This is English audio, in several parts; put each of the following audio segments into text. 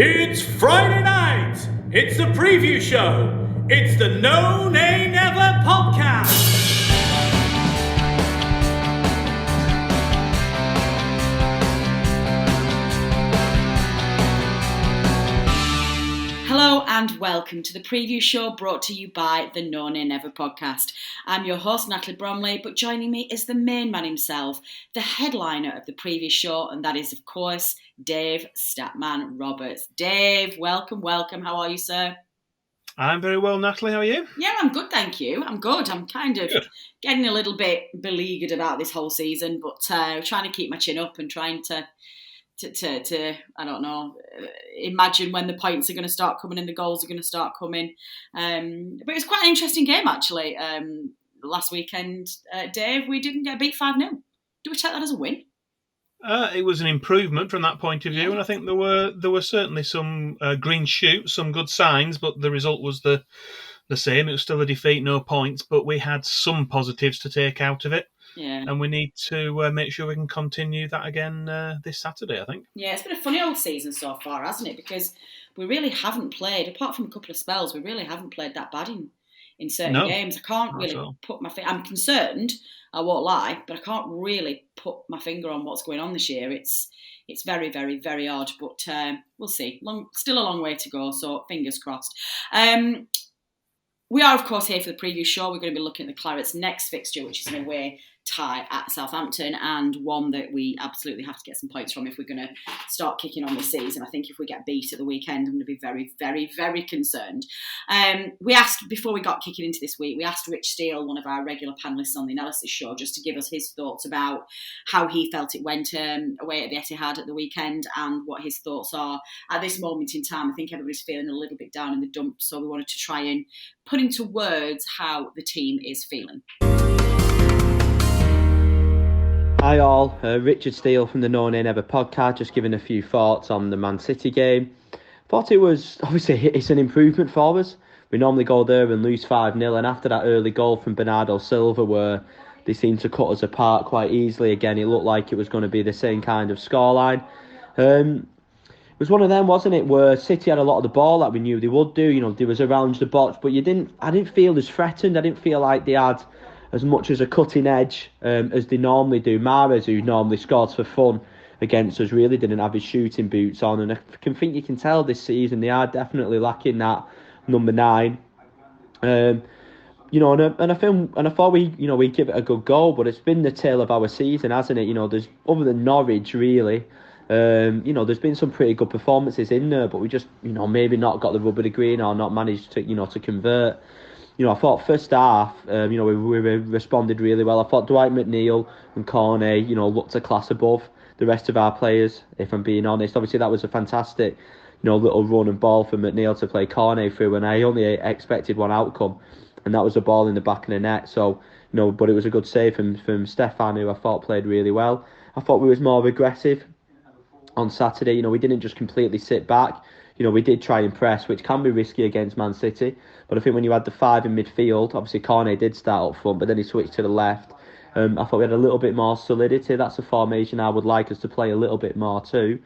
It's Friday night. It's the preview show. It's the No Nay Never podcast. Hello and welcome to the preview show brought to you by the No Nay Never podcast. I'm your host, Natalie Bromley, but joining me is the main man himself, the headliner of the previous show, and that is, of course, Dave Statman Roberts. Dave, welcome. How are you, sir? I'm very well, Natalie. How are you? Yeah, I'm good, thank you. I'm good. I'm kind of getting a little bit beleaguered about this whole season, but trying to keep my chin up and trying to I don't know, imagine when the points are going to start coming and the goals are going to start coming. But it was quite an interesting game, actually. Last weekend, Dave, we didn't get beat 5-0. Do we take that as a win? It was an improvement from that point of view, and I think there were certainly some green shoots, some good signs, but the result was the same. It was still a defeat, no points, but we had some positives to take out of it. Yeah. And we need to make sure we can continue that again this Saturday, I think. Yeah, it's been a funny old season so far, hasn't it? Because we really haven't played, apart from a couple of spells, we really haven't played that bad in certain games. I can't really put my finger... I'm concerned, I won't lie, but I can't really put my finger on what's going on this year. It's very, very, very odd, but we'll see. Still a long way to go, so fingers crossed. We are, of course, here for the preview show. We're going to be looking at the Clarets' next fixture, which is an away tie at Southampton, and one that we absolutely have to get some points from if we're going to start kicking on this season. I think if we get beat at the weekend, I'm going to be very, very, very concerned. We asked, before we got kicking into this week, we asked Rich Steele, one of our regular panellists on the analysis show, just to give us his thoughts about how he felt it went away at the Etihad at the weekend and what his thoughts are at this moment in time. I think everybody's feeling a little bit down in the dumps, so we wanted to try and put into words how the team is feeling. Hi all, Richard Steele from the No Nay Never podcast, just giving a few thoughts on the Man City game. Thought it was, obviously, it's an improvement for us. We normally go there and lose 5-0, and after that early goal from Bernardo Silva, where they seemed to cut us apart quite easily again, it looked like it was going to be the same kind of scoreline. It was one of them, wasn't it, where City had a lot of the ball that we knew they would do. You know, they was around the box, but I didn't feel as threatened. I didn't feel like they had as much as a cutting edge as they normally do. Mahrez, who normally scores for fun against us, really didn't have his shooting boots on, and I think you can tell this season they are definitely lacking that number 9. And I thought we give it a good goal, but it's been the tale of our season, hasn't it? You know, there's other than Norwich really. There's been some pretty good performances in there, but we just maybe not got the rubber to green or not managed to convert. I thought first half, we responded really well. I thought Dwight McNeil and Cornet, looked a class above the rest of our players, if I'm being honest. Obviously, that was a fantastic, little run and ball for McNeil to play Cornet through, and I only expected one outcome, and that was a ball in the back of the net. So, but it was a good save from Stefan, who I thought played really well. I thought we was more aggressive on Saturday. We didn't just completely sit back. We did try and press, which can be risky against Man City. But I think when you had the 5 in midfield, obviously Cornet did start up front, but then he switched to the left. I thought we had a little bit more solidity. That's a formation I would like us to play a little bit more too.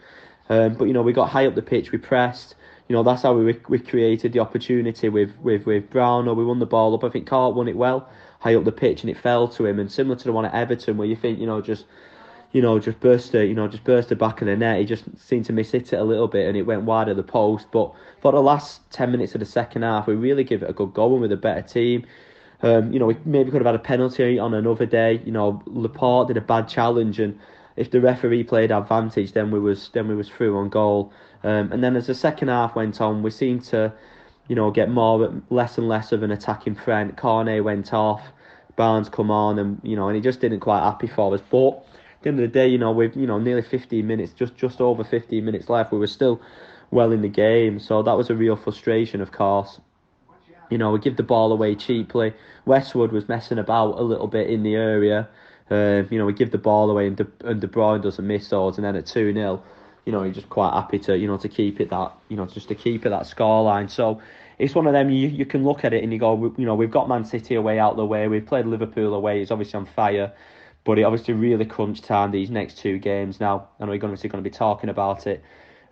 But we got high up the pitch, we pressed. That's how we created the opportunity with Brown. We won the ball up. I think Cart won it well, high up the pitch, and it fell to him. And similar to the one at Everton, where you think just burst the back of the net. He just seemed to miss it a little bit, and it went wide of the post. But for the last 10 minutes of the second half, we really give it a good go, and with a better team. We maybe could have had a penalty on another day. Laporte did a bad challenge, and if the referee played advantage, then we was through on goal. And then as the second half went on, we seemed to, get less and less of an attacking threat. Cornet went off, Barnes come on, and he just didn't quite happy for us. But at the end of the day, with nearly 15 minutes, just over 15 minutes left, we were still well in the game. So that was a real frustration, of course. We give the ball away cheaply. Westwood was messing about a little bit in the area. We give the ball away, and De Bruyne doesn't miss those. And then at 2-0, you're just quite happy to keep it that just to keep it that scoreline. So it's one of them you can look at it and you go, we've got Man City away out the way. We've played Liverpool away. It's obviously on fire. But it obviously really crunch time these next 2 games now. I know you're obviously going to be talking about it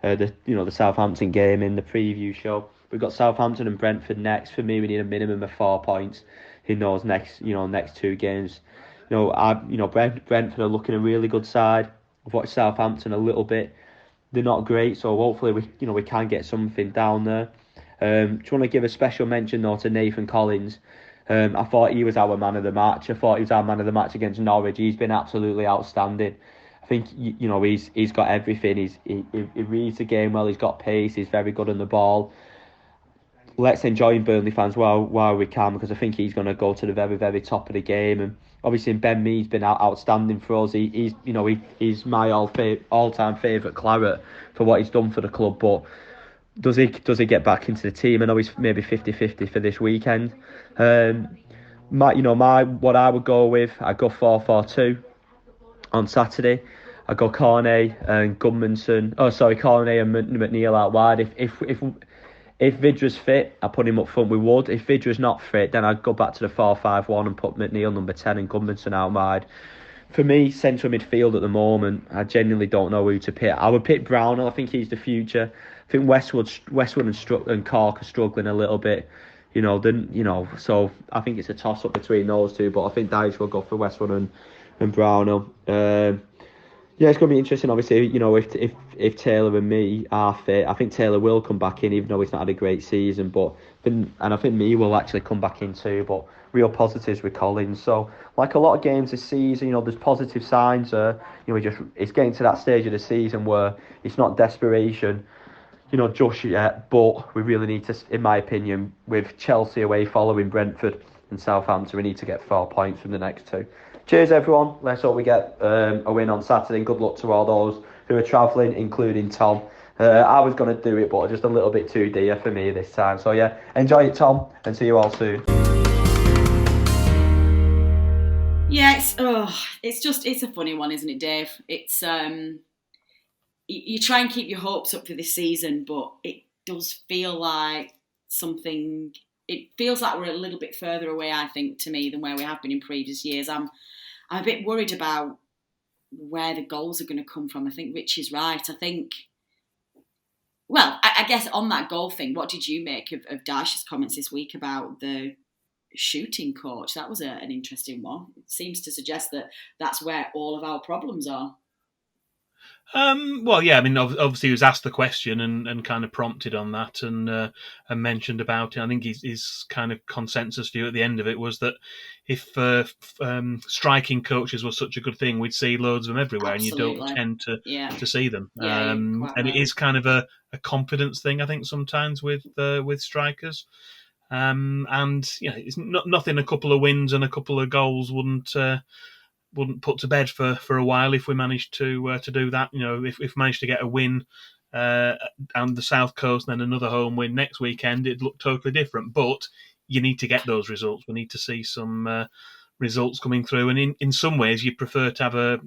the Southampton game in the preview show. We've got Southampton and Brentford next. For me, we need a minimum of 4 points in those next 2 games. Brentford are looking a really good side. I've watched Southampton a little bit. They're not great, so hopefully we can get something down there. Just want to give a special mention though to Nathan Collins. I thought he was our man of the match. I thought he was our man of the match against Norwich. He's been absolutely outstanding. I think he's got everything. He reads the game well. He's got pace. He's very good on the ball. Let's enjoy him, Burnley fans, while we can, because I think he's going to go to the very, very top of the game. And obviously, Ben Mee's been outstanding for us. He's my all-time favourite Claret for what he's done for the club. But does he get back into the team? I know he's maybe 50-50 for this weekend. What I would go with, I go 4-4-2 on Saturday. I go Cornet and Cornet and McNeil out wide. If Vidra's fit, I put him up front with Wood. If Vidra's not fit, then I'd go back to the 4-5-1 and put McNeil number 10 and Gudmundsson out wide. For me, central midfield at the moment, I genuinely don't know who to pick. I would pick Brownell. I think he's the future. I think Westwood and Cork are struggling a little bit. So I think it's a toss-up between those two, but I think Dyche will go for Westwood and Brownell. It's going to be interesting, obviously, if Taylor and me are fit. I think Taylor will come back in, even though he's not had a great season. And I think me will actually come back in too, but real positives with Collins. So, like a lot of games this season, there's positive signs. It's getting to that stage of the season where it's not desperation, just yet, but we really need to, in my opinion, with Chelsea away following Brentford and Southampton, we need to get 4 points from the next 2. Cheers, everyone. Let's hope we get a win on Saturday. Good luck to all those who are travelling, including Tom. I was going to do it, but just a little bit too dear for me this time. So, enjoy it, Tom, and see you all soon. Yeah, it's a funny one, isn't it, Dave? It's you try and keep your hopes up for this season, but it does feel like something. It feels like we're a little bit further away, I think, to me, than where we have been in previous years. I'm a bit worried about where the goals are going to come from. I think Rich is right. I guess on that goal thing, what did you make of Dyche's comments this week about the shooting coach? That was an interesting one. It seems to suggest that that's where all of our problems are. Obviously he was asked the question and kind of prompted on that and mentioned about it. I think his kind of consensus view at the end of it was that if striking coaches was such a good thing, we'd see loads of them everywhere. Absolutely. And you don't tend to see them. And right. It is kind of a confidence thing, I think, sometimes with strikers. It's nothing. A couple of wins and a couple of goals wouldn't put to bed for a while if we managed to do that. If we managed to get a win on the South Coast and then another home win next weekend, it'd look totally different. But you need to get those results. We need to see some results coming through. And in some ways, you prefer to have a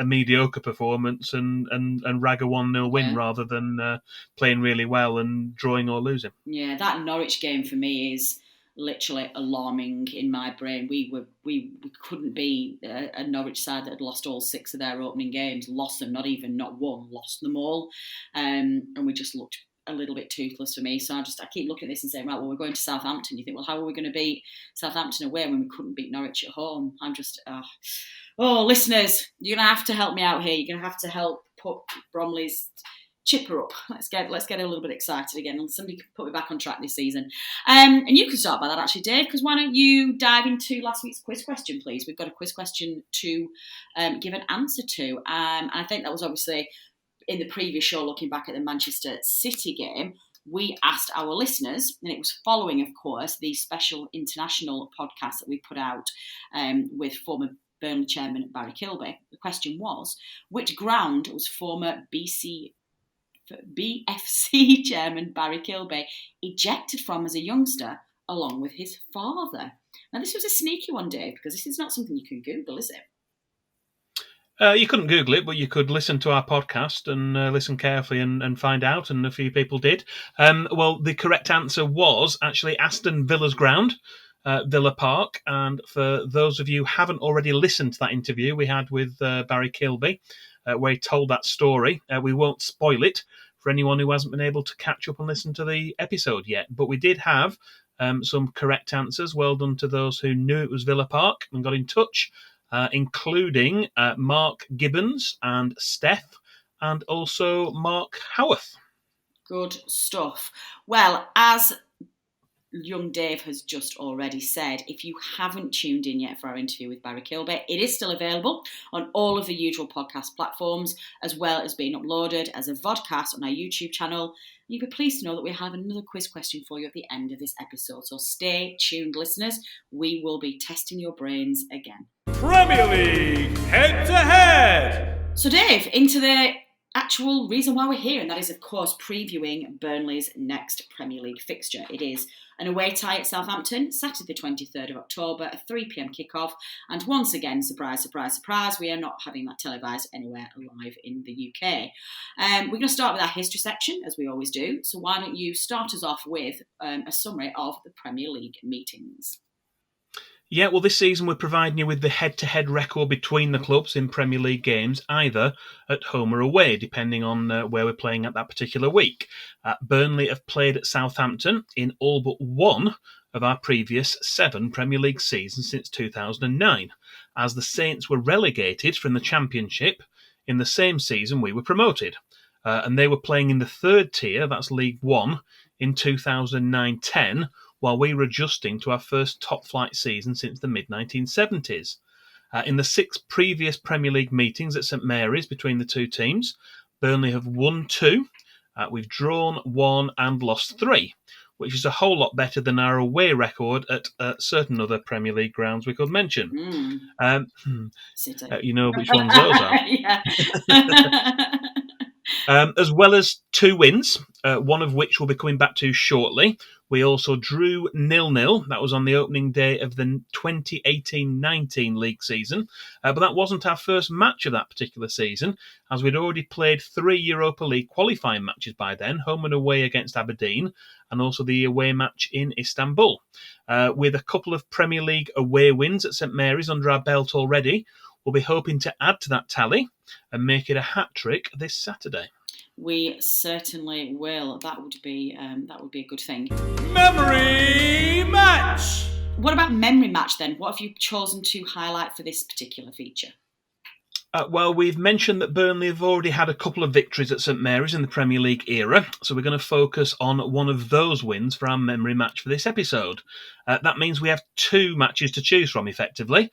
mediocre performance and rag a 1-0 win rather than playing really well and drawing or losing. Yeah, that Norwich game for me is literally alarming in my brain. We couldn't be a Norwich side that had lost all 6 of their opening games, lost them, not one, lost them all, and we just looked a little bit toothless for me. So I keep looking at this and saying, right, well, we're going to Southampton. You think, well, how are we going to beat Southampton away when we couldn't beat Norwich at home? I'm just, listeners, you're going to have to help me out here. You're going to have to help put Bromley's chipper up. Let's get a little bit excited again, and somebody can put me back on track this season. And you can start by that actually, Dave, because why don't you dive into last week's quiz question, please? We've got a quiz question to give an answer to, and I think that was obviously in the previous show, looking back at the Manchester City game. We asked our listeners, and it was following, of course, the special international podcast that we put out with former Burnley chairman Barry Kilby. The question was, which ground was former BFC chairman Barry Kilby ejected from as a youngster along with his father? Now, this was a sneaky one, Dave, because this is not something you can Google, is it? You couldn't Google it, but you could listen to our podcast and listen carefully and find out, and a few people did. The correct answer was actually Aston Villa's ground, Villa Park. And for those of you who haven't already listened to that interview we had with Barry Kilby, where he told that story, we won't spoil it for anyone who hasn't been able to catch up and listen to the episode yet. But we did have some correct answers. Well done to those who knew it was Villa Park and got in touch, including Mark Gibbons and Steph, and also Mark Howarth. Good stuff. Well, as young Dave has just already said, if you haven't tuned in yet for our interview with Barry Kilby, it is still available on all of the usual podcast platforms, as well as being uploaded as a vodcast on our YouTube channel. You'll be pleased to know that we have another quiz question for you at the end of this episode, so stay tuned, listeners. We will be testing your brains again. Premier League head-to-head. So Dave, into the actual reason why we're here, and that is, of course, previewing Burnley's next Premier League fixture. It is an away tie at Southampton, Saturday the 23rd of October, a 3 p.m. kickoff. And once again, surprise, surprise, surprise, we are not having that televised anywhere live in the UK. We're going to start with our history section, as we always do. So why don't you start us off with a summary of the Premier League meetings? Yeah, well, this season we're providing you with the head-to-head record between the clubs in Premier League games, either at home or away, depending on where we're playing at that particular week. Burnley have played at Southampton in all but one of our previous 7 Premier League seasons since 2009, as the Saints were relegated from the Championship in the same season we were promoted. And they were playing in the 3rd tier, that's League One, in 2009-10, while we were adjusting to our first top-flight season since the mid-1970s. In the 6 previous Premier League meetings at St Mary's between the two teams, Burnley have won 2, we've drawn 1 and lost 3, which is a whole lot better than our away record at certain other Premier League grounds we could mention. You know which ones those are. As well as 2 wins, one of which we'll be coming back to shortly. We also drew 0-0. That was on the opening day of the 2018-19 league season. But that wasn't our first match of that particular season, as we'd already played 3 Europa League qualifying matches by then, home and away against Aberdeen, and also the away match in Istanbul. With a couple of Premier League away wins at St Mary's under our belt already, we'll be hoping to add to that tally and make it a hat-trick this Saturday. We certainly will. That would be a good thing. Memory match. What about memory match then? What have you chosen to highlight for this particular feature? Well, we've mentioned that Burnley have already had a couple of victories at St Mary's in the Premier League era, so we're going to focus on one of those wins for our memory match for this episode. That means we have 2 matches to choose from, effectively.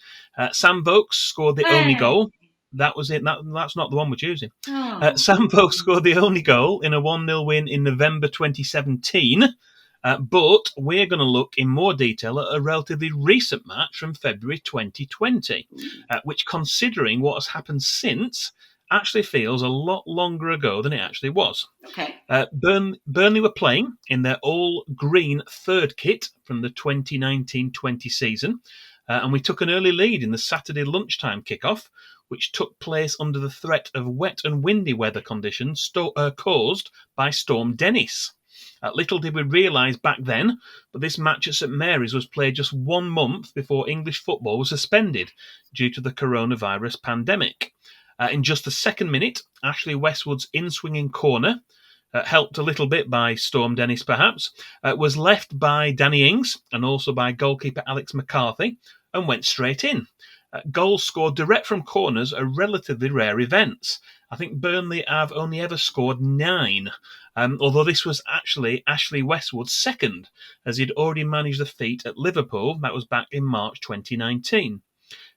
Sam Vokes scored the only goal. That was it. That's not the one we're choosing. Sam Vokes scored the only goal in a 1-0 win in November 2017. But we're going to look in more detail at a relatively recent match from February 2020, which, considering what has happened since, actually feels a lot longer ago than it actually was. Okay. Burnley were playing in their all-green 3rd kit from the 2019-20 season, and we took an early lead in the Saturday lunchtime kickoff, which took place under the threat of wet and windy weather conditions caused by Storm Dennis. Little did we realise back then, but this match at St Mary's was played just 1 month before English football was suspended due to the coronavirus pandemic. In just the 2nd minute, Ashley Westwood's in-swinging corner, helped a little bit by Storm Dennis perhaps, was left by Danny Ings and also by goalkeeper Alex McCarthy and went straight in. Goals scored direct from corners are relatively rare events. I think Burnley have only ever scored 9, although this was actually Ashley Westwood's 2nd, as he'd already managed the feat at Liverpool. That was back in March 2019.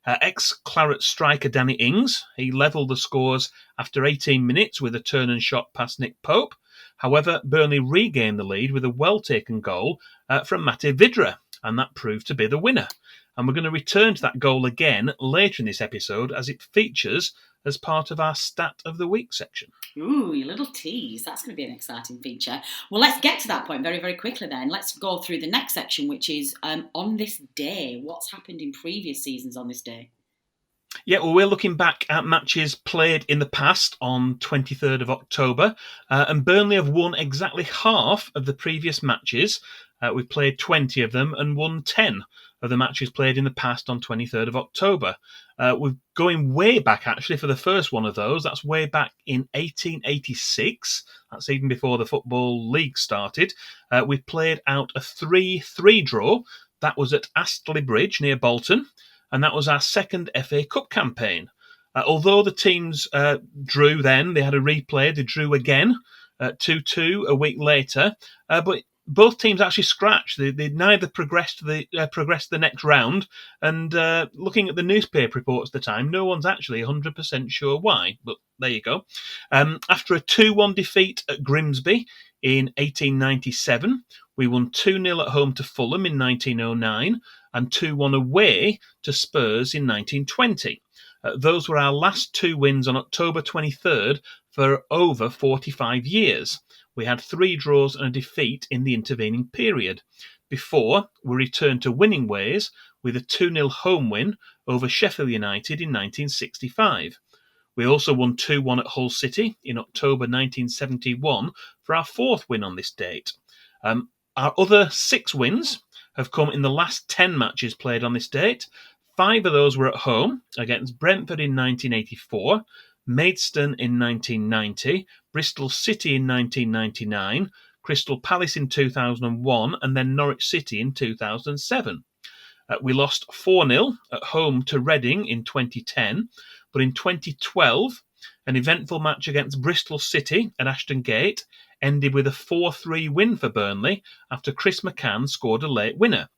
Ex-Clarets striker Danny Ings, he levelled the scores after 18 minutes with a turn and shot past Nick Pope. However, Burnley regained the lead with a well-taken goal from Mate Vidra, and that proved to be the winner. And we're going to return to that goal again later in this episode as it features as part of our Stat of the Week section. Ooh, you little tease. That's going to be an exciting feature. Well, let's get to that point very, very quickly then. Let's go through the next section, which is on this day. What's happened in previous seasons on this day? Yeah, well, we're looking back at matches played in the past on 23rd of October, and Burnley have won exactly half of the previous matches. We've played 20 of them and won 10 of the matches played in the past on 23rd of October. We're going way back, actually, for the first one of those. That's way back in 1886. That's even before the Football League started. We played out a 3-3 draw. That was at Astley Bridge near Bolton, and that was our second FA Cup campaign. Although the teams drew then, they had a replay, they drew again, 2-2 a week later, but both teams actually scratched. They neither progressed to the next round, and looking at the newspaper reports at the time, no one's actually 100% sure why, but there you go. After a 2-1 defeat at Grimsby in 1897, we won 2-0 at home to Fulham in 1909, and 2-1 away to Spurs in 1920. Those were our last 2 wins on October 23rd for over 45 years. We had 3 draws and a defeat in the intervening period, before we returned to winning ways with a 2-0 home win over Sheffield United in 1965. We also won 2-1 at Hull City in October 1971 for our 4th win on this date. Our other 6 wins have come in the last 10 matches played on this date. 5 of those were at home, against Brentford in 1984, Maidstone in 1990, Bristol City in 1999, Crystal Palace in 2001, and then Norwich City in 2007. We lost 4-0 at home to Reading in 2010, but in 2012, an eventful match against Bristol City at Ashton Gate ended with a 4-3 win for Burnley after Chris McCann scored a late winner.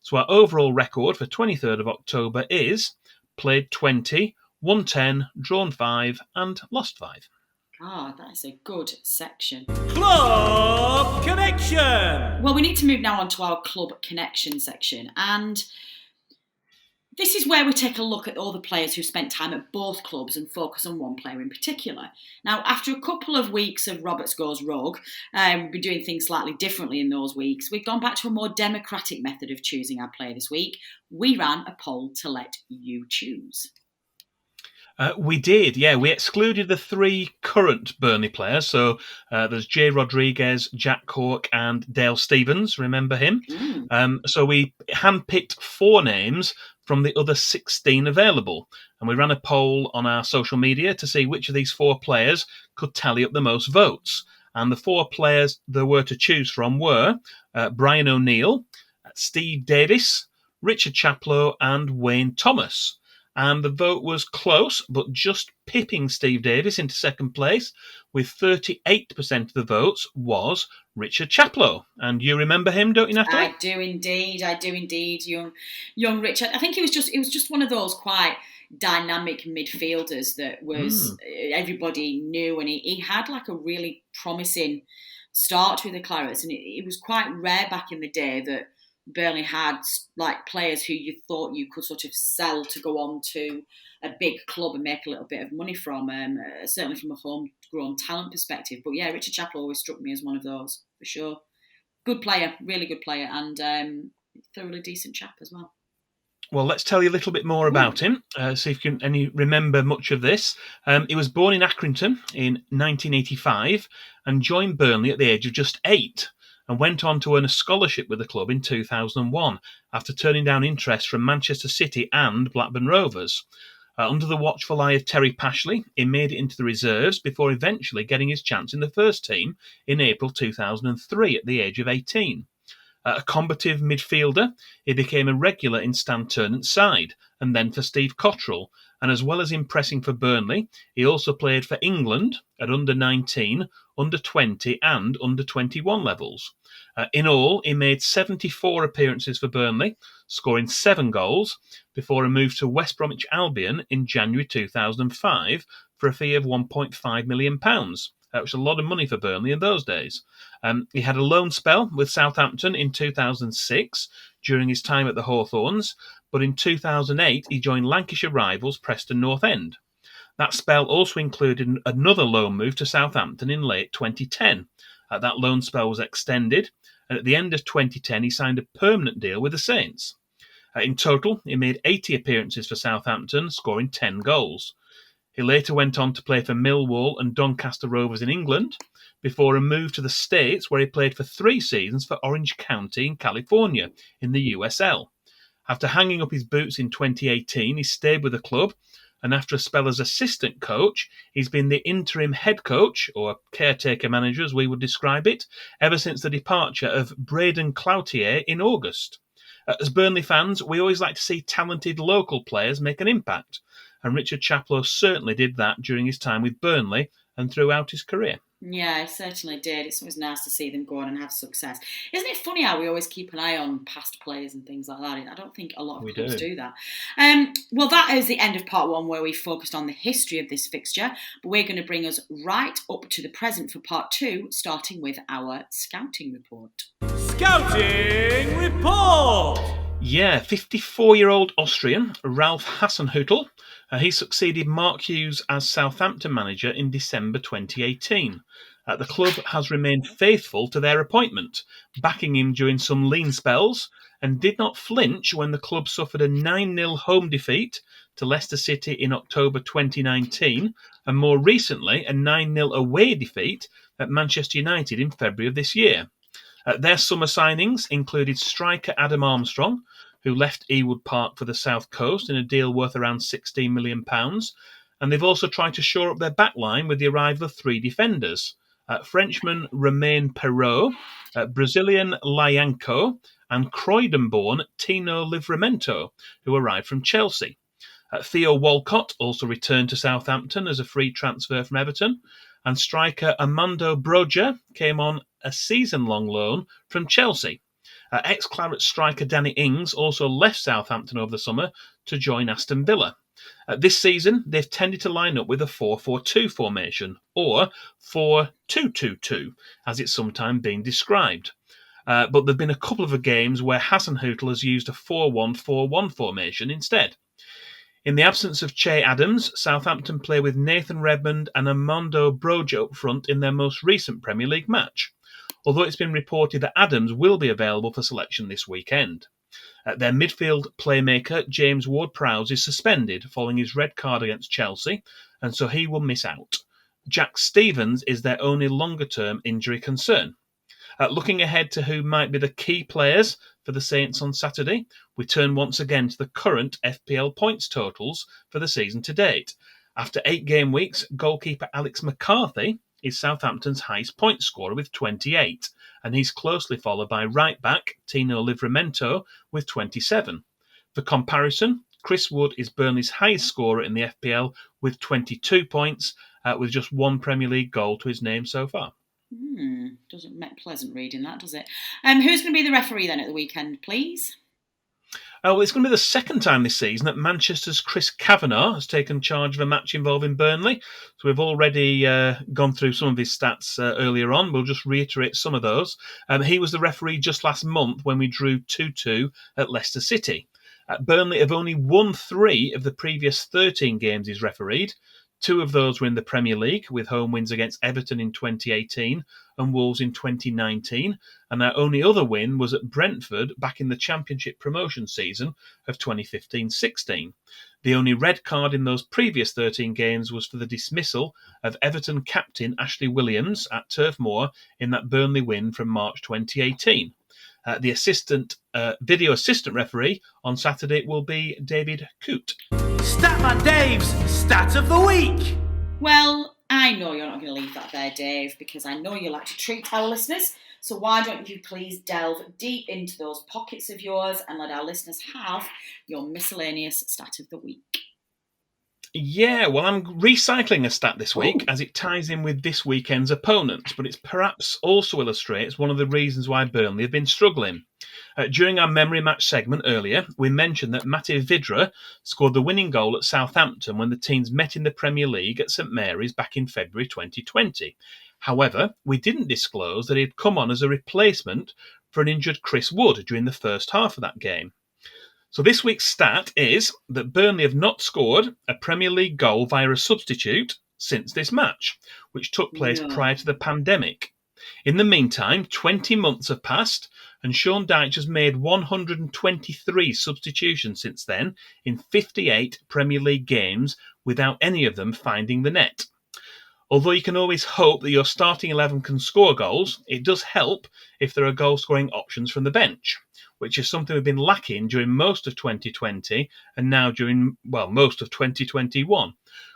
So our overall record for 23rd of October is played 20, won 10, drawn 5 and lost 5. Ah, that is a good section. Club Connection! Well, we need to move now on to our Club Connection section, and this is where we take a look at all the players who spent time at both clubs and focus on one player in particular. Now, after a couple of weeks of Roberts Goes Rogue, we've been doing things slightly differently in those weeks. We've gone back to a more democratic method of choosing our player this week. We ran a poll to let you choose. We did, yeah. We excluded the 3 current Burnley players. So there's Jay Rodriguez, Jack Cork, and Dale Stevens. Remember him? So we handpicked 4 names from the other 16 available. And we ran a poll on our social media to see which of these 4 players could tally up the most votes. And the 4 players there were to choose from were Brian O'Neill, Steve Davis, Richard Chaplow, and Wayne Thomas. And the vote was close, but just pipping Steve Davis into second place, with 38% of the votes was Richard Chaplow. And you remember him, don't you, Natalie? I do indeed. Young Richard. I think it was just one of those quite dynamic midfielders that was everybody knew, and he had like a really promising start with the Clarets, and it was quite rare back in the day that Burnley had like players who you thought you could sort of sell to go on to a big club and make a little bit of money from, certainly from a homegrown talent perspective. But yeah, Richard Chaplow always struck me as one of those, for sure. Good player, really good player, and thoroughly decent chap as well. Well, let's tell you a little bit more about him, see if you can remember much of this. He was born in Accrington in 1985 and joined Burnley at the age of just 8. And went on to earn a scholarship with the club in 2001 after turning down interest from Manchester City and Blackburn Rovers. Under the watchful eye of Terry Pashley, he made it into the reserves before eventually getting his chance in the first team in April 2003 at the age of 18. A combative midfielder, he became a regular in Stan Ternant's side and then for Steve Cottrell. And as well as impressing for Burnley, he also played for England at under-19, under-20 and under-21 levels. In all, he made 74 appearances for Burnley, scoring 7 goals, before a move to West Bromwich Albion in January 2005 for a fee of £1.5 million. That was a lot of money for Burnley in those days. He had a loan spell with Southampton in 2006 during his time at the Hawthorns, but in 2008 he joined Lancashire rivals Preston North End. That spell also included another loan move to Southampton in late 2010. That loan spell was extended, and at the end of 2010 he signed a permanent deal with the Saints. In total, he made 80 appearances for Southampton, scoring 10 goals. He later went on to play for Millwall and Doncaster Rovers in England, before a move to the States where he played for 3 seasons for Orange County in California in the USL. After hanging up his boots in 2018, he stayed with the club, and after a spell as assistant coach, he's been the interim head coach, or caretaker manager as we would describe it, ever since the departure of Braden Cloutier in August. As Burnley fans, we always like to see talented local players make an impact, and Richard Chaplow certainly did that during his time with Burnley and throughout his career. Yeah, I certainly did. It's always nice to see them go on and have success. Isn't it funny how we always keep an eye on past players and things like that? I don't think a lot of clubs do that. Well, that is the end of part one, where we focused on the history of this fixture. But we're going to bring us right up to the present for part two, starting with our scouting report. Scouting report! Yeah, 54-year-old Austrian Ralf Hasenhüttl. He succeeded Mark Hughes as Southampton manager in December 2018. The club has remained faithful to their appointment, backing him during some lean spells, and did not flinch when the club suffered a 9-0 home defeat to Leicester City in October 2019, and more recently a 9-0 away defeat at Manchester United in February of this year. Their summer signings included striker Adam Armstrong, who left Ewood Park for the South Coast in a deal worth around £16 million, and they've also tried to shore up their backline with the arrival of 3 defenders. Frenchman Romain Perrault, Brazilian Lyanco, and Croydon-born Tino Livramento, who arrived from Chelsea. Theo Walcott also returned to Southampton as a free transfer from Everton, and striker Armando Broja came on a season-long loan from Chelsea. Ex-Clarets striker Danny Ings also left Southampton over the summer to join Aston Villa. This season, they've tended to line up with a 4-4-2 formation, or 4-2-2-2, as it's sometimes been described. But there have been a couple of games where Hasenhüttl has used a 4-1-4-1 formation instead. In the absence of Che Adams, Southampton play with Nathan Redmond and Armando Broja up front in their most recent Premier League match, although it's been reported that Adams will be available for selection this weekend. Their midfield playmaker, James Ward-Prowse, is suspended following his red card against Chelsea, and so he will miss out. Jack Stevens is their only longer-term injury concern. Looking ahead to who might be the key players for the Saints on Saturday, we turn once again to the current FPL points totals for the season to date. After 8 game weeks, goalkeeper Alex McCarthy is Southampton's highest point scorer with 28, and he's closely followed by right-back Tino Livramento with 27. For comparison, Chris Wood is Burnley's highest scorer in the FPL with 22 points, with just 1 Premier League goal to his name so far. Doesn't make pleasant reading that, does it? Who's going to be the referee then at the weekend, please? Well, it's going to be the second time this season that Manchester's Chris Kavanagh has taken charge of a match involving Burnley. So we've already gone through some of his stats earlier on. We'll just reiterate some of those. He was the referee just last month when we drew 2-2 at Leicester City. Burnley have only won 3 of the previous 13 games he's refereed. 2 of those were in the Premier League, with home wins against Everton in 2018 and Wolves in 2019, and our only other win was at Brentford back in the Championship promotion season of 2015-16. The only red card in those previous 13 games was for the dismissal of Everton captain Ashley Williams at Turf Moor in that Burnley win from March 2018. The video assistant referee on Saturday will be David Coote. Statman Dave's Stat of the Week! Well, I know you're not going to leave that there, Dave, because I know you like to treat our listeners. So why don't you please delve deep into those pockets of yours and let our listeners have your miscellaneous Stat of the Week. Yeah, well, I'm recycling a stat this week as it ties in with this weekend's opponents, but it perhaps also illustrates one of the reasons why Burnley have been struggling. During our memory match segment earlier, we mentioned that Matej Vydra scored the winning goal at Southampton when the teams met in the Premier League at St Mary's back in February 2020. However, we didn't disclose that he had come on as a replacement for an injured Chris Wood during the first half of that game. So this week's stat is that Burnley have not scored a Premier League goal via a substitute since this match, which took place prior to the pandemic. In the meantime, 20 months have passed, and Sean Dyche has made 123 substitutions since then in 58 Premier League games without any of them finding the net. Although you can always hope that your starting 11 can score goals, it does help if there are goal-scoring options from the bench, which is something we've been lacking during most of 2020 and now during, most of 2021.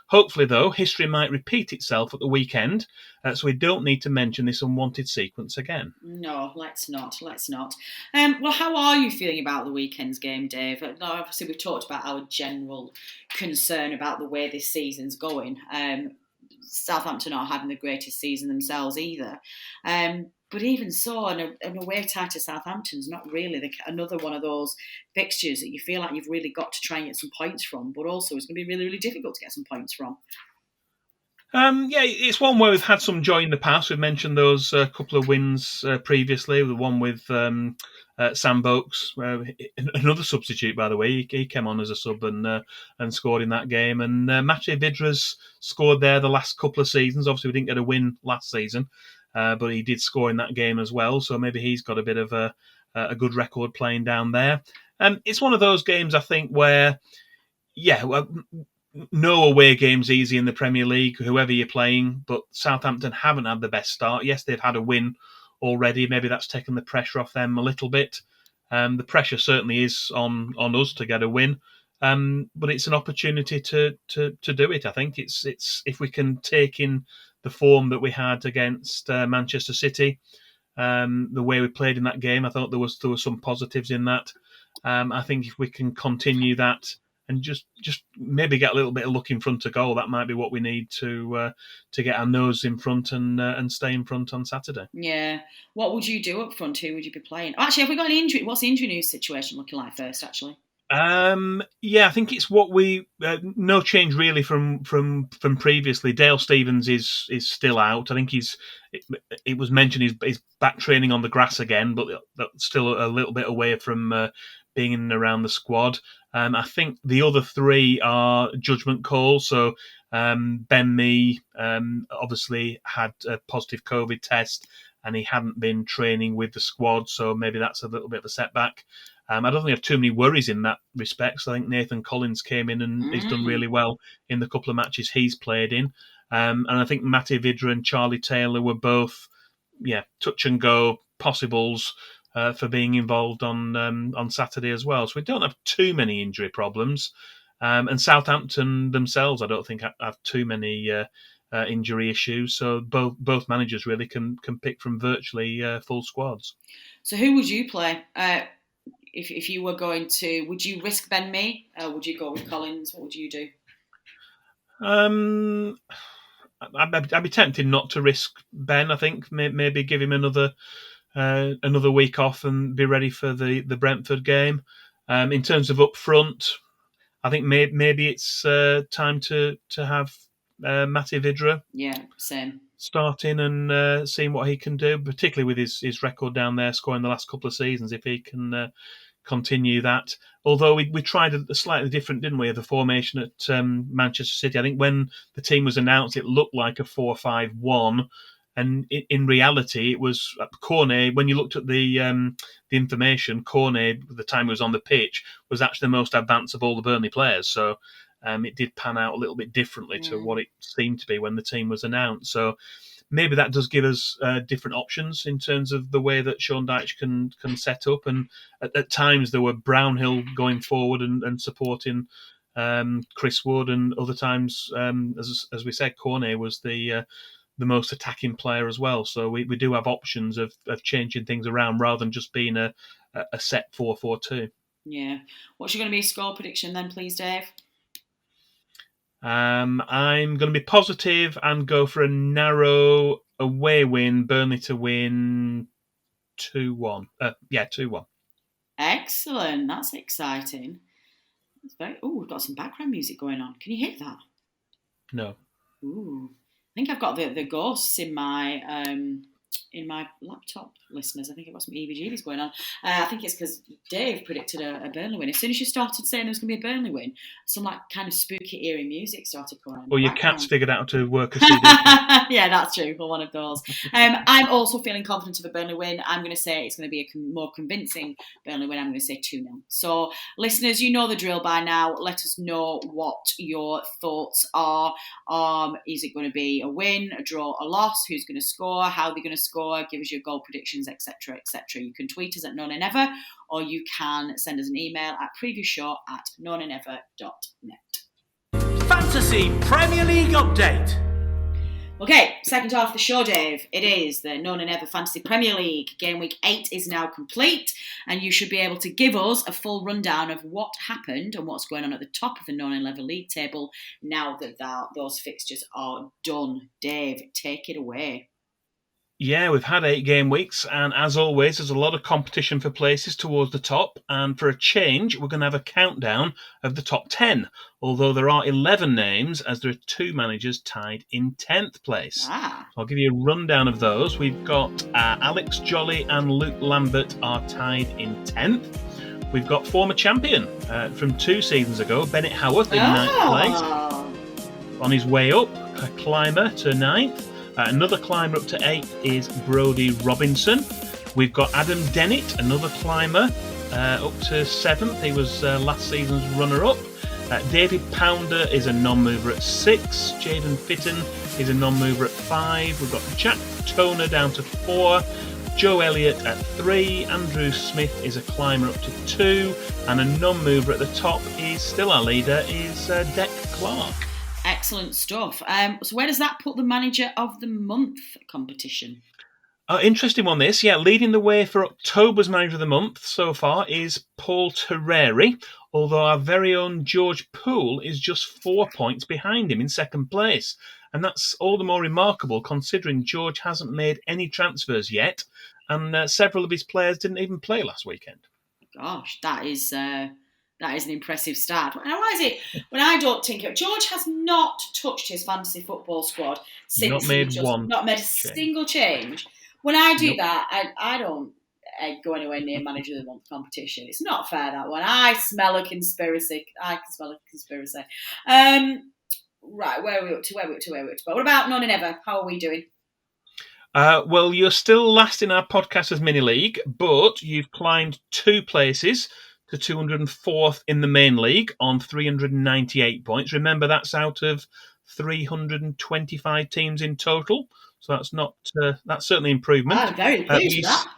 Hopefully, though, history might repeat itself at the weekend, so we don't need to mention this unwanted sequence again. No, let's not. Well, how are you feeling about the weekend's game, Dave? Obviously, we've talked about our general concern about the way this season's going. Southampton aren't having the greatest season themselves either. But even so, an away tie to Southampton's not really another one of those fixtures that you feel like you've really got to try and get some points from, but also it's going to be really, really difficult to get some points from. It's one where we've had some joy in the past. We've mentioned those couple of wins previously. The one with Sam Boakes, another substitute, by the way. He came on as a sub and scored in that game. And Matej Vidra's scored there the last couple of seasons. Obviously, we didn't get a win last season, but he did score in that game as well. So maybe he's got a bit of a good record playing down there. It's one of those games, I think, where, no away game's easy in the Premier League, whoever you're playing, but Southampton haven't had the best start. Yes, they've had a win already. Maybe that's taken the pressure off them a little bit. The pressure certainly is on us to get a win, but it's an opportunity to do it. I think it's if we can take in the form that we had against Manchester City, the way we played in that game, I thought there were some positives in that. I think if we can continue that and just maybe get a little bit of luck in front of goal, that might be what we need to get our nose in front and stay in front on Saturday. Yeah. What would you do up front? Who would you be playing? Actually, have we got any injury? What's the injury news situation looking like first, actually? I think it's what we no change really from previously. Dale Stephens is still out. I think it was mentioned he's back training on the grass again, but that's still a little bit away from being in and around the squad. I think the other three are judgment calls. So Ben Mee obviously had a positive COVID test and he hadn't been training with the squad, so maybe that's a little bit of a setback. I don't think I have too many worries in that respect. So I think Nathan Collins came in and he's done really well in the couple of matches he's played in. And I think Matej Vidra and Charlie Taylor were both, touch and go possibles for being involved on Saturday as well. So we don't have too many injury problems. And Southampton themselves, I don't think have too many injury issues. So both managers really can pick from virtually full squads. So who would you play? If you were going to, would you risk Ben Mee? Would you go with Collins? What would you do? I'd be tempted not to risk Ben. I think maybe give him another week off and be ready for the Brentford game. In terms of up front, I think maybe it's time to have Matej Vidra. Yeah, same. Starting and seeing what he can do, particularly with his record down there, scoring the last couple of seasons, if he can continue that. Although we tried a slightly different, didn't we, the formation at Manchester City. I think when the team was announced, it looked like a 4-5-1, and in reality, it was Cornet. When you looked at the information, Cornet, the time he was on the pitch, was actually the most advanced of all the Burnley players. So it did pan out a little bit differently to what it seemed to be when the team was announced. So maybe that does give us different options in terms of the way that Sean Dyche can set up. And at times there were Brownhill going forward and supporting Chris Wood, and other times, as we said, Cornet was the most attacking player as well. So we do have options of changing things around rather than just being a set 4-4-2. Yeah. What's going to be a score prediction then, please, Dave? I'm going to be positive and go for a narrow away win. Burnley to win 2-1. 2-1. Excellent. That's exciting. We've got some background music going on. Can you hear that? No. Ooh. I think I've got the ghosts in my in my laptop, listeners. I think it was some EBGBs going on. I think it's because Dave predicted a Burnley win. As soon as you started saying there was going to be a Burnley win, some like kind of spooky eerie music started coming on. Well, your background. cat's figured out how to work a CD. Yeah, that's true. For one of those. I'm also feeling confident of a Burnley win. I'm going to say it's going to be a more convincing Burnley win. I'm going to say 2-0. So, listeners, you know the drill by now. Let us know what your thoughts are. Is it going to be a win, a draw, a loss? Who's going to score? How they're going to score? Give us your goal predictions, etc., etc. You can tweet us at knownandnever, or you can send us an email at previewshow@knownandnever.net. Fantasy Premier League update. Okay, second half of the show, Dave. It is the Known and Ever Fantasy Premier League. Game week 8 is now complete, and you should be able to give us a full rundown of what happened and what's going on at the top of the Known and Ever league table now that those fixtures are done. Dave, take it away. Yeah, we've had 8 game weeks, and as always, there's a lot of competition for places towards the top. And for a change, we're going to have a countdown of the top 10, although there are 11 names, as there are 2 managers tied in 10th place. So I'll give you a rundown of those. We've got Alex Jolly and Luke Lambert are tied in 10th. We've got former champion from 2 seasons ago, Bennett Howarth, in 9th place. On his way up, a climber to 9th. Another climber up to 8th is Brodie Robinson. We've got Adam Dennett, another climber, up to 7th. He was last season's runner-up. David Pounder is a non-mover at 6. Jaden Fitton is a non-mover at 5. We've got Jack Toner down to 4. Joe Elliott at 3. Andrew Smith is a climber up to 2. And a non-mover at the top is still our leader, is Deck Clark. Excellent stuff. So where does that put the Manager of the Month competition? Interesting one, this. Yeah, leading the way for October's Manager of the Month so far is Paul Terreri, although our very own George Poole is just 4 points behind him in 2nd place. And that's all the more remarkable considering George hasn't made any transfers yet, and several of his players didn't even play last weekend. Gosh, that is an impressive start. And why is it, when I don't think it, George has not touched his fantasy football squad since not made a single change. When I do that, I don't go anywhere near Manager of the Month competition. It's not fair, that one. I smell a conspiracy. Right, where are we up to? But what about None and Ever? How are we doing? Well, you're still last in our podcasters mini league, but you've climbed 2 places to 204th in the main league on 398 points. Remember, that's out of 325 teams in total, so that's certainly improvement. I'm very pleased with that.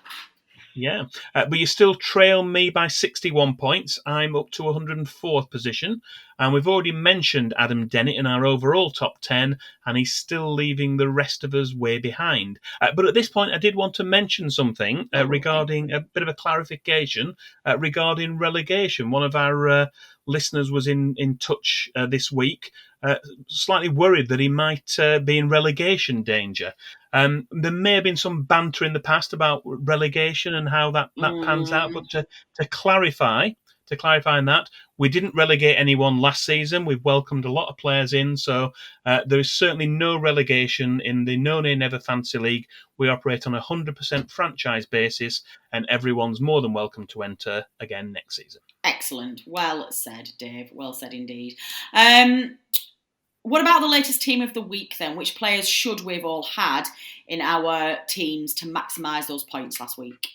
Yeah, but you still trail me by 61 points. I'm up to 104th position. And we've already mentioned Adam Dennett in our overall top 10, and he's still leaving the rest of us way behind. But at this point, I did want to mention something regarding a bit of a clarification regarding relegation. One of our listeners was in touch this week, slightly worried that he might be in relegation danger. There may have been some banter in the past about relegation and how that pans out, but to clarify that, we didn't relegate anyone last season. We've welcomed a lot of players in, so there is certainly no relegation in the No Nay Never Fantasy League. We operate on a 100% franchise basis, and everyone's more than welcome to enter again next season. Excellent. Well said, Dave. Well said indeed. What about the latest team of the week then? Which players should we have all had in our teams to maximise those points last week?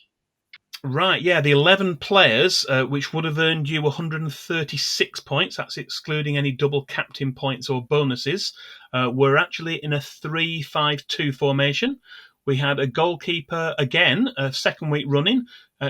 Right, yeah, the 11 players, which would have earned you 136 points, that's excluding any double captain points or bonuses, were actually in a 3-5-2 formation. We had a goalkeeper, again, a 2nd week running,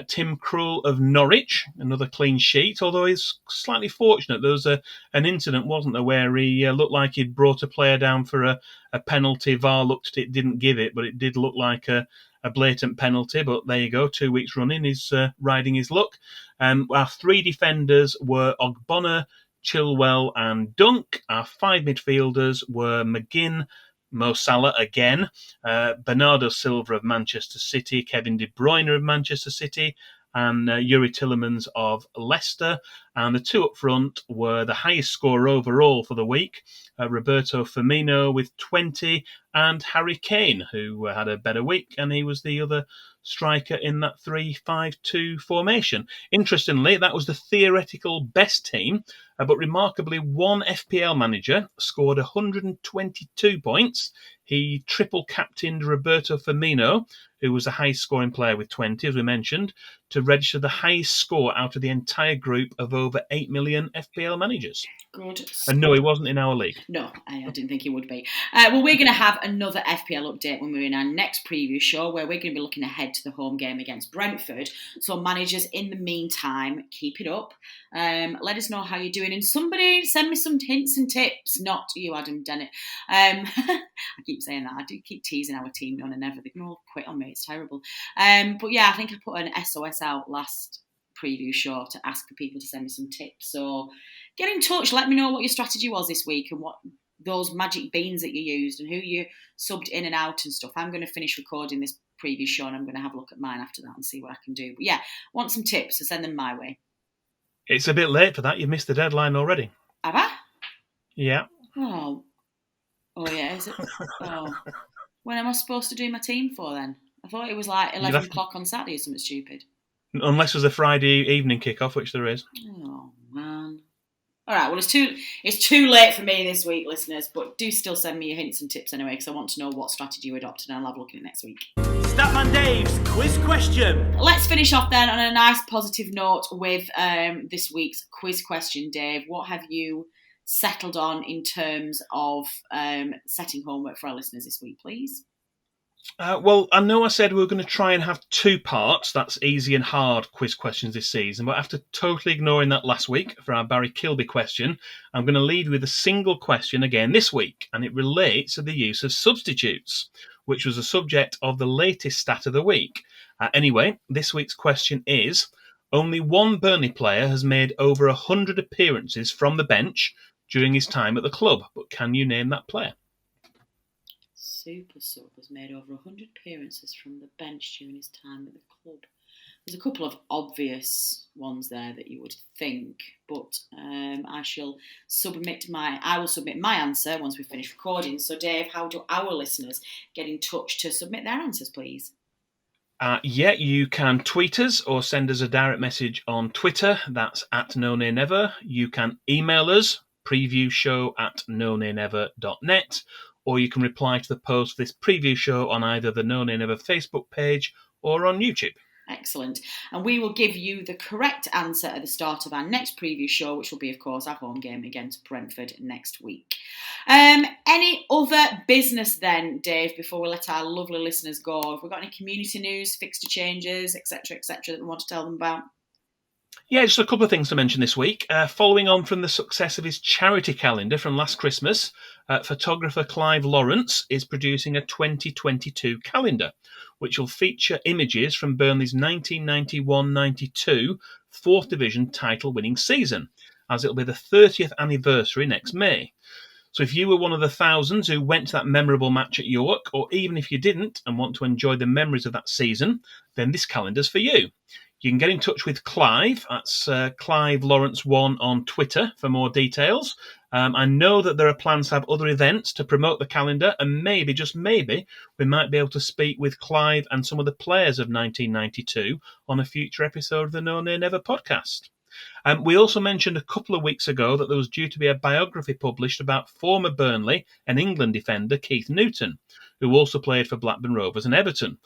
Tim Krul of Norwich, another clean sheet, although he's slightly fortunate. There was an incident, wasn't there, where he looked like he'd brought a player down for a penalty. VAR looked at it, didn't give it, but it did look like a blatant penalty. But there you go, 2 weeks running, he's riding his luck. Our 3 defenders were Ogbonna, Chilwell and Dunk. Our 5 midfielders were McGinn, Mo Salah again, Bernardo Silva of Manchester City, Kevin De Bruyne of Manchester City, and Yuri Tillemans of Leicester. And the two up front were the highest scorer overall for the week, Roberto Firmino with 20, and Harry Kane, who had a better week, and he was the other striker in that 3-5-2 formation. Interestingly, that was the theoretical best team, but remarkably, one FPL manager scored 122 points. He triple captained Roberto Firmino, who was the highest scoring player with 20, as we mentioned, to register the highest score out of the entire group of over 8 million FPL managers. Good. And no, he wasn't in our league. No, I didn't think he would be. Well, we're going to have another FPL update when we're in our next preview show, where we're going to be looking ahead to the home game against Brentford. So managers, in the meantime, keep it up. Let us know how you're doing. And somebody send me some hints and tips. Not you, Adam Dennett. I keep saying that. I do keep teasing our team on and ever. They can all quit on me. It's terrible. But yeah, I think I put an SOS out last preview show to ask for people to send me some tips. So get in touch. Let me know what your strategy was this week and what those magic beans that you used and who you subbed in and out and stuff. I'm going to finish recording this preview show and I'm going to have a look at mine after that and see what I can do. But yeah, want some tips, so send them my way. It's a bit late for that. You missed the deadline already. Have I? Yeah. Oh yeah, is it? Oh. When am I supposed to do my team for then? I thought it was like 11 o'clock on Saturday or something stupid. Unless there's a Friday evening kick-off, which there is. Oh, man. All right, well, it's too late for me this week, listeners, but do still send me your hints and tips anyway, because I want to know what strategy you adopted, and I'll have a look at it next week. Statman Dave's quiz question. Let's finish off then on a nice positive note with this week's quiz question, Dave. What have you settled on in terms of setting homework for our listeners this week, please? Well, I know I said we were going to try and have two parts, that's easy and hard quiz questions this season, but after totally ignoring that last week for our Barry Kilby question, I'm going to lead with a single question again this week, and it relates to the use of substitutes, which was the subject of the latest stat of the week. Anyway, this week's question is, only one Burnley player has made over 100 appearances from the bench during his time at the club, but can you name that player? Super Sub has made over 100 appearances from the bench during his time at the club. There's a couple of obvious ones there that you would think, but I will submit my answer once we finish recording. So, Dave, how do our listeners get in touch to submit their answers, please? You can tweet us or send us a direct message on Twitter. That's @NoNayNever. You can email us, previewshow@nonaynever.net. Or you can reply to the post for this preview show on either the No Nay Never Facebook page or on YouTube. Excellent. And we will give you the correct answer at the start of our next preview show, which will be, of course, our home game against Brentford next week. Any other business then, Dave, before we let our lovely listeners go? Have we got any community news, fixture changes, etc., that we want to tell them about? Yeah, just a couple of things to mention this week. Following on from the success of his charity calendar from last Christmas, photographer Clive Lawrence is producing a 2022 calendar, which will feature images from Burnley's 1991-92 4th Division title-winning season, as it'll be the 30th anniversary next May. So if you were one of the thousands who went to that memorable match at York, or even if you didn't and want to enjoy the memories of that season, then this calendar's for you. You can get in touch with Clive. That's Clive Lawrence 1 on Twitter for more details. I know that there are plans to have other events to promote the calendar, and maybe, just maybe, we might be able to speak with Clive and some of the players of 1992 on a future episode of the No Nay Never podcast. We also mentioned a couple of weeks ago that there was due to be a biography published about former Burnley and England defender Keith Newton, who also played for Blackburn Rovers and Everton.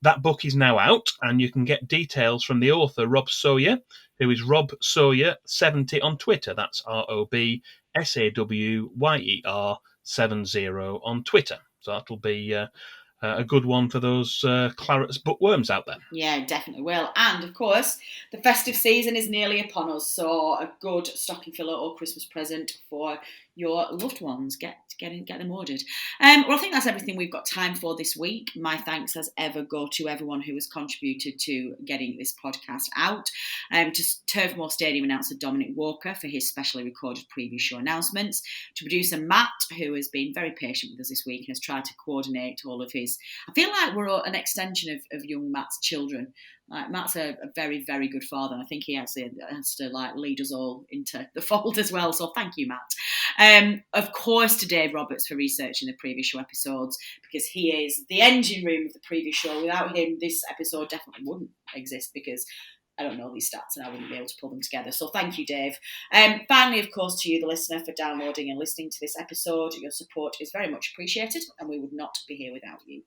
That book is now out, and you can get details from the author, Rob Sawyer, who is Rob Sawyer70 on Twitter. That's ROBSAWYER70 on Twitter. So that'll be a good one for those Clarets bookworms out there. Yeah, definitely will. And, of course, the festive season is nearly upon us, so a good stocking filler or Christmas present for your loved ones. Get them ordered. Well, I think that's everything we've got time for this week. My thanks as ever go to everyone who has contributed to getting this podcast out. To Turfmoor Stadium announcer Dominic Walker for his specially recorded preview show announcements. To producer Matt, who has been very patient with us this week and has tried to coordinate all of his... I feel like we're an extension of young Matt's children. Matt's a very, very good father, and I think he has to lead us all into the fold as well. So thank you, Matt. Of course, to Dave Roberts for researching the previous show episodes, because he is the engine room of the previous show. Without him, this episode definitely wouldn't exist, because I don't know these stats and I wouldn't be able to pull them together. So thank you, Dave. Finally, of course, to you, the listener, for downloading and listening to this episode. Your support is very much appreciated, and we would not be here without you.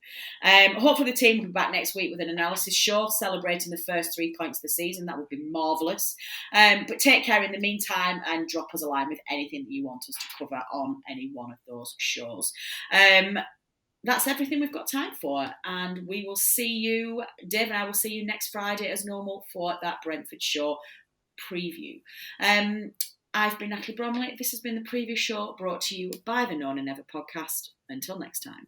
Hopefully the team will be back next week with an analysis show celebrating the first 3 points of the season. That would be marvellous. But take care in the meantime, and drop us a line with anything that you want us to cover on any one of those shows. That's everything we've got time for, and we will see you, Dave and I will see you next Friday as normal for that Brentford show preview. I've been Natalie Bromley. This has been the preview show brought to you by the Known and Never podcast. Until next time.